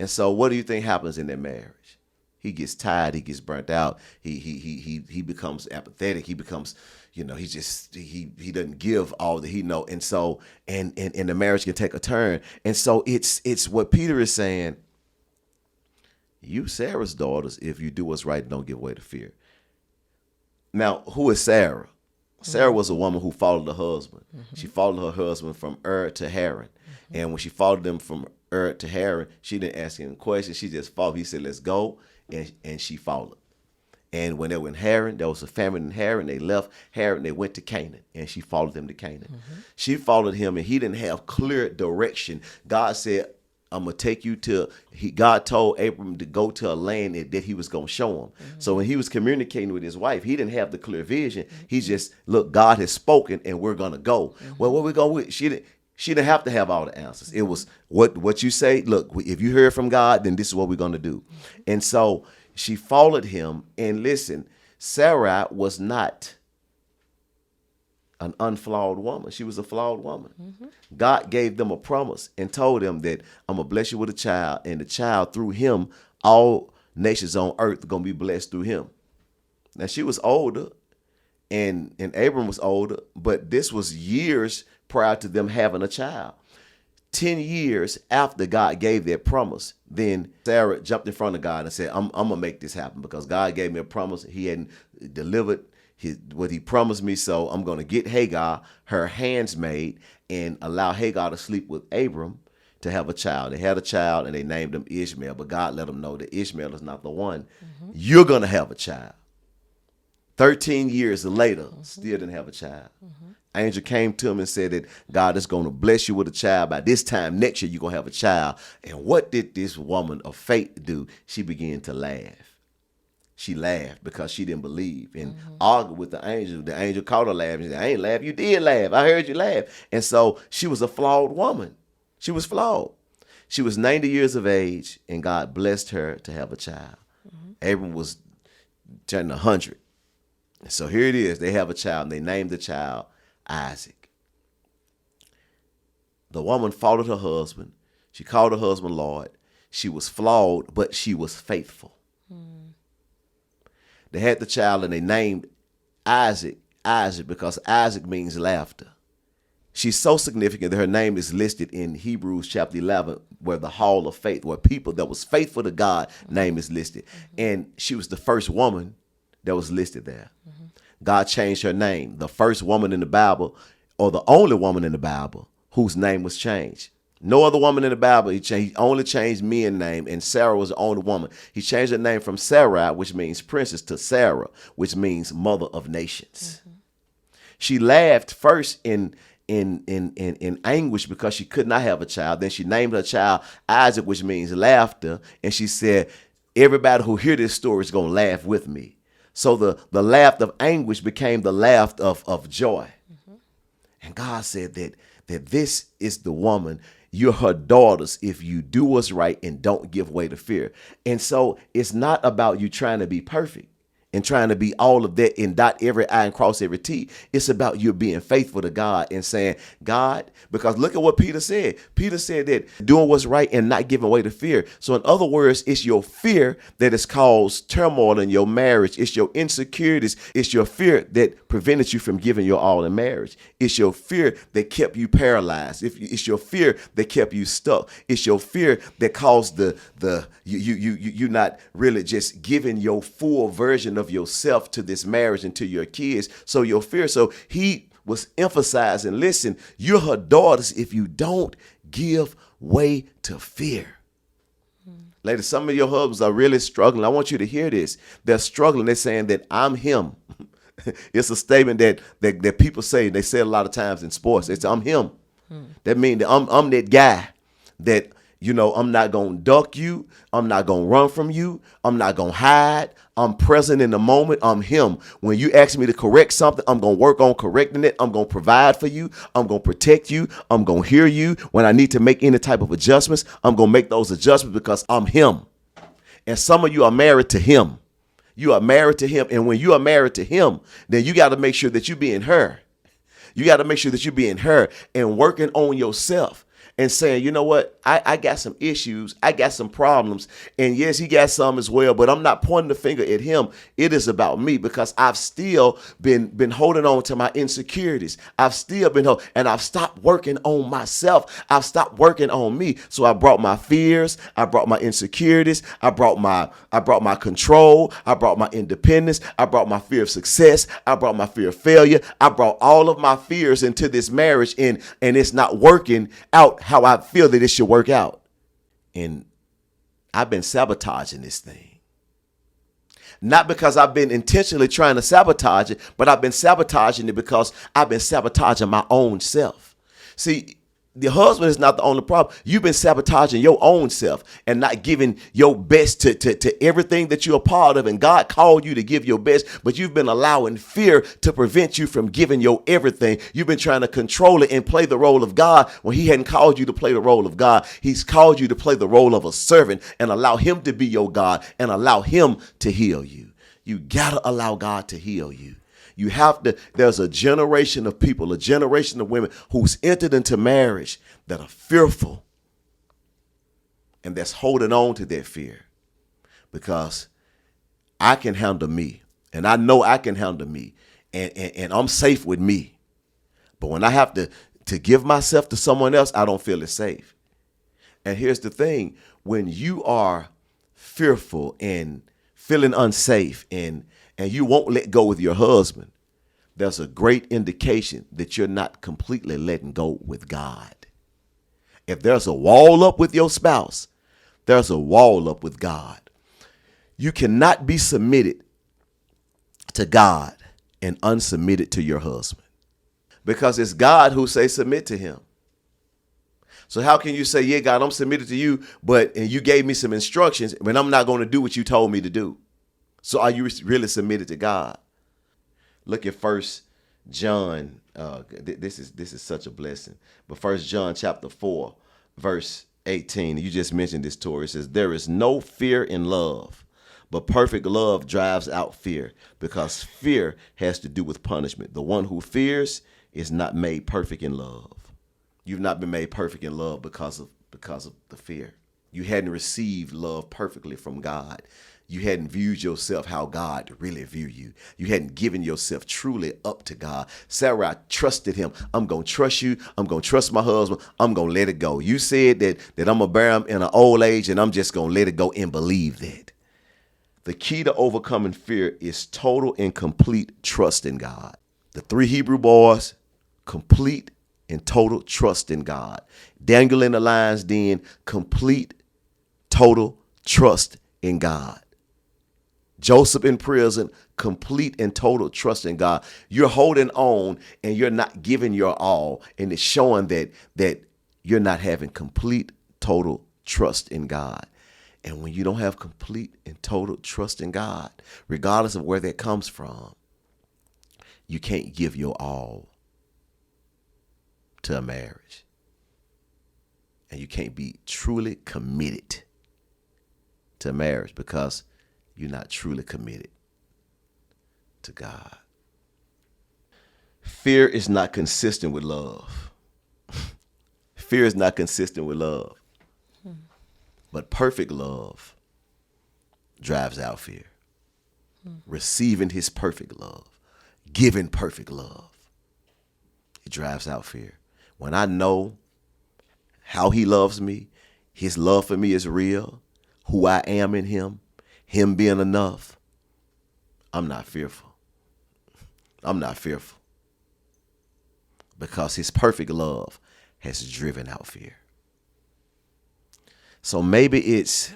And so what do you think happens in that marriage? He gets tired, he gets burnt out, he becomes apathetic, he becomes, he doesn't give all that he know. And so and the marriage can take a turn. And so it's what Peter is saying, you Sarah's daughters, if you do what's right, don't give way to fear. Now, who is Sarah? Sarah was a woman who followed her husband. She followed her husband from to Haran. And when she followed them from to Haran, she didn't ask him questions. She just followed. He said, let's go. And she followed. And when they were in Haran, there was a famine in Haran. They left Haran. They went to Canaan. And she followed them to Canaan. She followed him, and he didn't have clear direction. God said, I'm going to take you God told Abram to go to a land that he was going to show him. So when he was communicating with his wife, he didn't have the clear vision. He just, look, God has spoken and we're going to go. Well, where we go with? She didn't have to have all the answers. It was what you say, look, if you heard from God, then this is what we're going to do. And so she followed him. And listen, Sarai was not an unflawed woman. She was a flawed woman. God gave them a promise and told them that I'm going to bless you with a child, and the child, through him, all nations on earth are going to be blessed through him. Now, she was older, and Abram was older, but this was years prior to them having a child. 10 years after God gave that promise, then Sarah jumped in front of God and said, I'm going to make this happen because God gave me a promise. He hadn't delivered what he promised me, so I'm going to get Hagar, her handsmaid, and allow Hagar to sleep with Abram to have a child. They had a child, and they named him Ishmael, but God let them know that Ishmael is not the one. You're going to have a child. 13 years later, still didn't have a child. Angel came to him and said that God is going to bless you with a child. By this time next year, you're going to have a child. And what did this woman of faith do? She began to laugh. She laughed because she didn't believe and argued with the angel. The angel caught her laughing. She said, I ain't laugh. You did laugh. I heard you laugh. And so she was a flawed woman. She was flawed. She was 90 years of age, and God blessed her to have a child. Abram was turning 100. And so here it is. They have a child, and they named the child Isaac. The woman followed her husband. She called her husband Lord. She was flawed, but she was faithful. They had the child, and they named Isaac because Isaac means laughter. She's so significant that her name is listed in Hebrews chapter 11, where the hall of faith, where people that was faithful to God, name is listed. And she was the first woman that was listed there. God changed her name. The first woman in the Bible, or the only woman in the Bible, whose name was changed. No other woman in the Bible, he only changed men's name, and Sarah was the only woman. He changed her name from Sarai, which means princess, to Sarah, which means mother of nations. She laughed first in anguish because she could not have a child. Then she named her child Isaac, which means laughter. And she said, everybody who hear this story is going to laugh with me. So the laugh of anguish became the laugh of joy. And God said that this is the woman. You're her daughters if you do what's right and don't give way to fear. And so it's not about you trying to be perfect and trying to be all of that and dot every I and cross every T. It's about you being faithful to God and saying, God, because look at what Peter said. Peter said that doing what's right and not giving way to fear. So in other words, it's your fear that has caused turmoil in your marriage. It's your insecurities. It's your fear that prevented you from giving your all in marriage. It's your fear that kept you paralyzed. It's your fear that kept you stuck. It's your fear that caused you not really just giving your full version of yourself to this marriage and to your kids. So your fear. So he was emphasizing, listen, you're her daughters if you don't give way to fear. Ladies, some of your husbands are really struggling. I want you to hear this. They're struggling. They're saying that I'm him. It's a statement that people say. They say it a lot of times in sports. They say, I'm him. That means that I'm that guy that, I'm not going to duck you. I'm not going to run from you. I'm not going to hide. I'm present in the moment. I'm him. When you ask me to correct something, I'm going to work on correcting it. I'm going to provide for you. I'm going to protect you. I'm going to hear you. When I need to make any type of adjustments, I'm going to make those adjustments because I'm him. And some of you are married to him. You are married to him. And when you are married to him, then you got to make sure that you being her. You got to make sure that you're being her and working on yourself. and saying, you know what, I got some issues, I got some problems, and yes, he got some as well, but I'm not pointing the finger at him. It is about me, because I've still been holding on to my insecurities. I've still and I've stopped working on myself. I've stopped working on me. So I brought my fears, I brought my insecurities, I brought my control, I brought my independence, I brought my fear of success, I brought my fear of failure. I brought all of my fears into this marriage, and it's not working out how I feel that it should work out. And I've been sabotaging this thing. Not because I've been intentionally trying to sabotage it, but I've been sabotaging it because I've been sabotaging my own self. See, the husband is not the only problem. You've been sabotaging your own self and not giving your best to everything that you're a part of. And God called you to give your best, but you've been allowing fear to prevent you from giving your everything. You've been trying to control it and play the role of God when he hadn't called you to play the role of God. He's called you to play the role of a servant and allow him to be your God and allow him to heal you. You got to allow God to heal you. You have to, there's a generation of people, a generation of women who's entered into marriage that are fearful and that's holding on to their fear because I can handle me and I know I can handle me and I'm safe with me. But when I have to give myself to someone else, I don't feel as safe. And here's the thing, when you are fearful and feeling unsafe and you won't let go with your husband, there's a great indication that you're not completely letting go with God. If there's a wall up with your spouse, there's a wall up with God. You cannot be submitted to God and unsubmitted to your husband, because it's God who say submit to him. So how can you say, yeah, God, I'm submitted to you, and you gave me some instructions, but I'm not going to do what you told me to do? So are you really submitted to God? Look at First John. This is such a blessing. But First John chapter 4, verse 18. You just mentioned this, Tori. It says, there is no fear in love, but perfect love drives out fear, because fear has to do with punishment. The one who fears is not made perfect in love. You've not been made perfect in love because of the fear. You hadn't received love perfectly from God. You hadn't viewed yourself how God really viewed you. You hadn't given yourself truly up to God. Sarah, I trusted him. I'm going to trust you. I'm going to trust my husband. I'm going to let it go. You said that I'm going to bear him in an old age, and I'm just going to let it go and believe that. The key to overcoming fear is total and complete trust in God. The 3 Hebrew boys, complete and total trust in God. Daniel in the lion's den, complete, total trust in God. Joseph in prison, complete and total trust in God. You're holding on and you're not giving your all, and it's showing that you're not having complete, total trust in God. And when you don't have complete and total trust in God, regardless of where that comes from, you can't give your all to a marriage. And you can't be truly committed to marriage because you're not truly committed to God. Fear is not consistent with love. Fear is not consistent with love. But perfect love drives out fear. Receiving his perfect love, giving perfect love, it drives out fear. When I know how he loves me, his love for me is real, who I am in him being enough, I'm not fearful. I'm not fearful. Because his perfect love has driven out fear. So maybe it's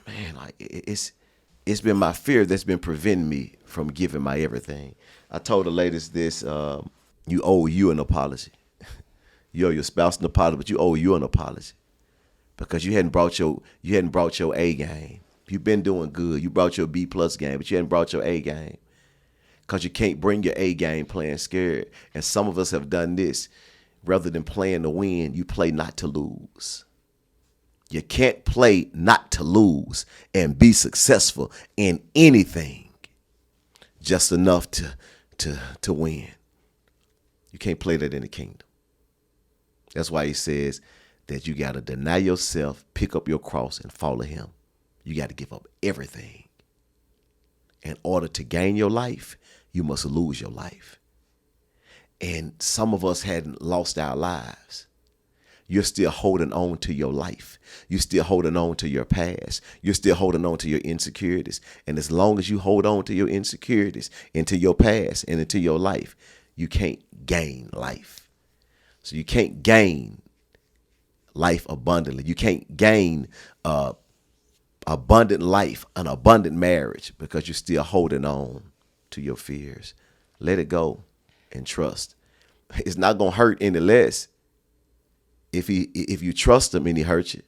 been my fear that's been preventing me from giving my everything. I told the ladies this, you owe you an apology. You owe your spouse an apology, but you owe you an apology. Because you hadn't brought your A game. You've been doing good. You brought your B plus game, but you hadn't brought your A game. Because you can't bring your A game playing scared. And some of us have done this. Rather than playing to win, you play not to lose. You can't play not to lose and be successful in anything just enough to win. You can't play that in the kingdom. That's why he says that you got to deny yourself, pick up your cross, and follow him. You got to give up everything. In order to gain your life, you must lose your life. And some of us hadn't lost our lives. You're still holding on to your life. You're still holding on to your past. You're still holding on to your insecurities. And as long as you hold on to your insecurities, into your past, and into your life, you can't gain life. So you can't gain life abundantly. You can't gain abundant life, an abundant marriage, because you're still holding on to your fears. Let it go and trust. It's not going to hurt any less if you trust him and he hurts you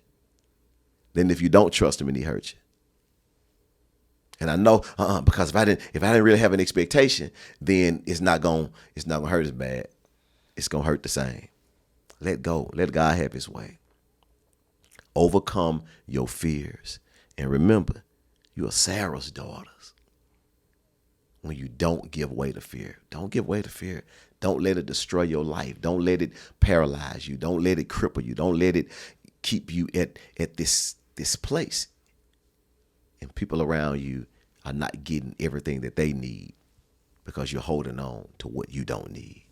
than if you don't trust him and he hurts you. And I know because if I didn't really have an expectation, then it's not gonna hurt as bad. It's gonna hurt the same. Let go. Let God have his way. Overcome your fears. And remember, you are Sarah's daughters. When you don't give way to fear. Don't give way to fear. Don't let it destroy your life. Don't let it paralyze you. Don't let it cripple you. Don't let it keep you at this place. And people around you are not getting everything that they need because you're holding on to what you don't need.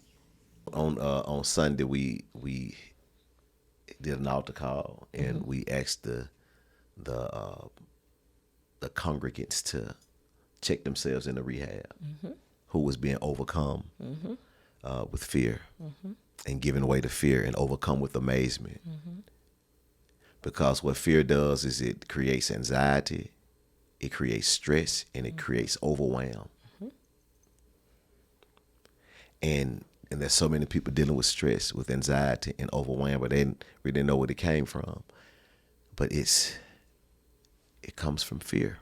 On Sunday we did an altar call, and we asked the congregants to check themselves into rehab, who was being overcome with fear and giving way to fear, and overcome with amazement. Because what fear does is it creates anxiety, it creates stress, and it creates overwhelm. And there's so many people dealing with stress, with anxiety and overwhelm, but they really didn't know where it came from. But it comes from fear.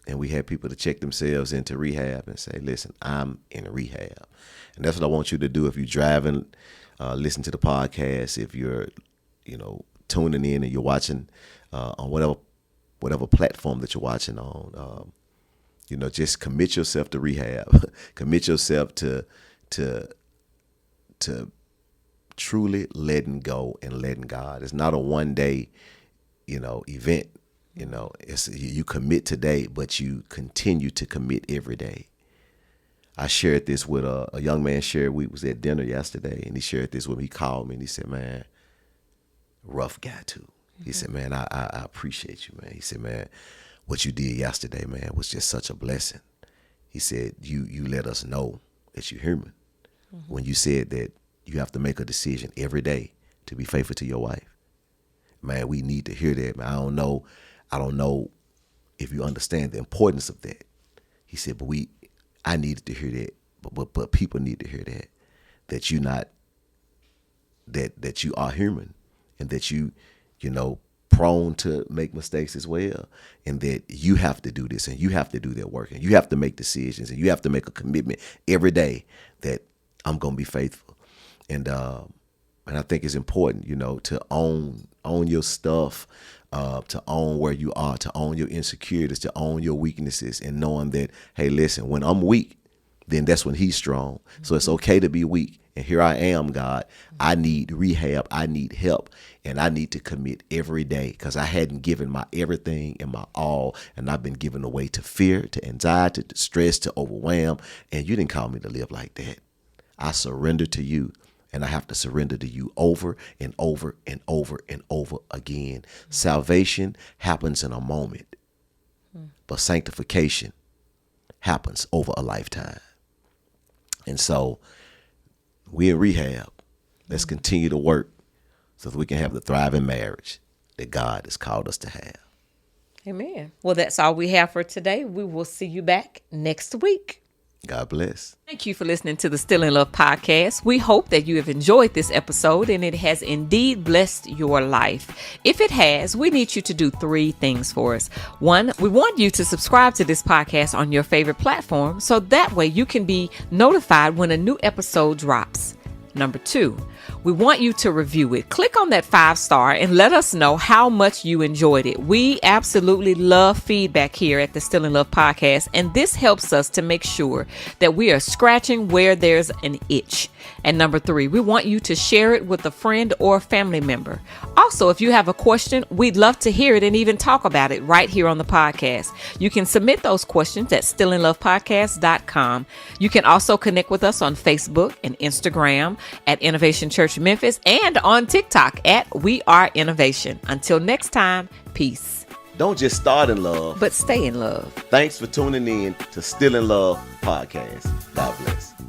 And we had people to check themselves into rehab and say, listen, I'm in rehab. And that's what I want you to do. If you're driving, listen to the podcast. If you're, tuning in and you're watching on whatever platform that you're watching on, just commit yourself to rehab. Commit yourself to truly letting go and letting God. It's not a one-day, event. It's you commit today, but you continue to commit every day. I shared this with a young man. We was at dinner yesterday, and he shared this with me. He called me and he said, "Man, rough guy too." He said, "Man, I appreciate you, man." He said, "Man, what you did yesterday, man, was just such a blessing." He said, "You let us know that you're human when you said that you have to make a decision every day to be faithful to your wife. Man, we need to hear that, man. I don't know if you understand the importance of that." He said, "But I needed to hear that, but people need to hear that you're not, that you are human, and that you prone to make mistakes as well, and that you have to do this, and you have to do that work, and you have to make decisions, and you have to make a commitment every day that I'm going to be faithful." And I think it's important, to own your stuff, to own where you are, to own your insecurities, to own your weaknesses, and knowing that, hey, listen, when I'm weak, then that's when he's strong. So it's okay to be weak. And here I am, God. I need rehab. I need help. And I need to commit every day, because I hadn't given my everything and my all. And I've been given away to fear, to anxiety, to stress, to overwhelm. And you didn't call me to live like that. I surrender to you. And I have to surrender to you over and over and over and over again. Salvation happens in a moment, but sanctification happens over a lifetime. And so we're in rehab. Let's continue to work so that we can have the thriving marriage that God has called us to have. Amen. Well, that's all we have for today. We will see you back next week. God bless. Thank you for listening to the Still in Love podcast. We hope that you have enjoyed this episode and it has indeed blessed your life. If it has, we need you to do 3 things for us. 1, we want you to subscribe to this podcast on your favorite platform, so that way you can be notified when a new episode drops. Number 2, We want you to review it. Click on that 5-star and let us know how much you enjoyed it. We absolutely love feedback here at the Still in Love podcast, and this helps us to make sure that we are scratching where there's an itch. And number 3, we want you to share it with a friend or family member. Also, if you have a question, we'd love to hear it and even talk about it right here on the podcast. You can submit those questions at stillinlovepodcast.com. You can also connect with us on Facebook and Instagram at Innovation Church Memphis and on TikTok at We Are Innovation. Until next time, peace. Don't just start in love, but stay in love. Thanks for tuning in to Still in Love podcast. God bless.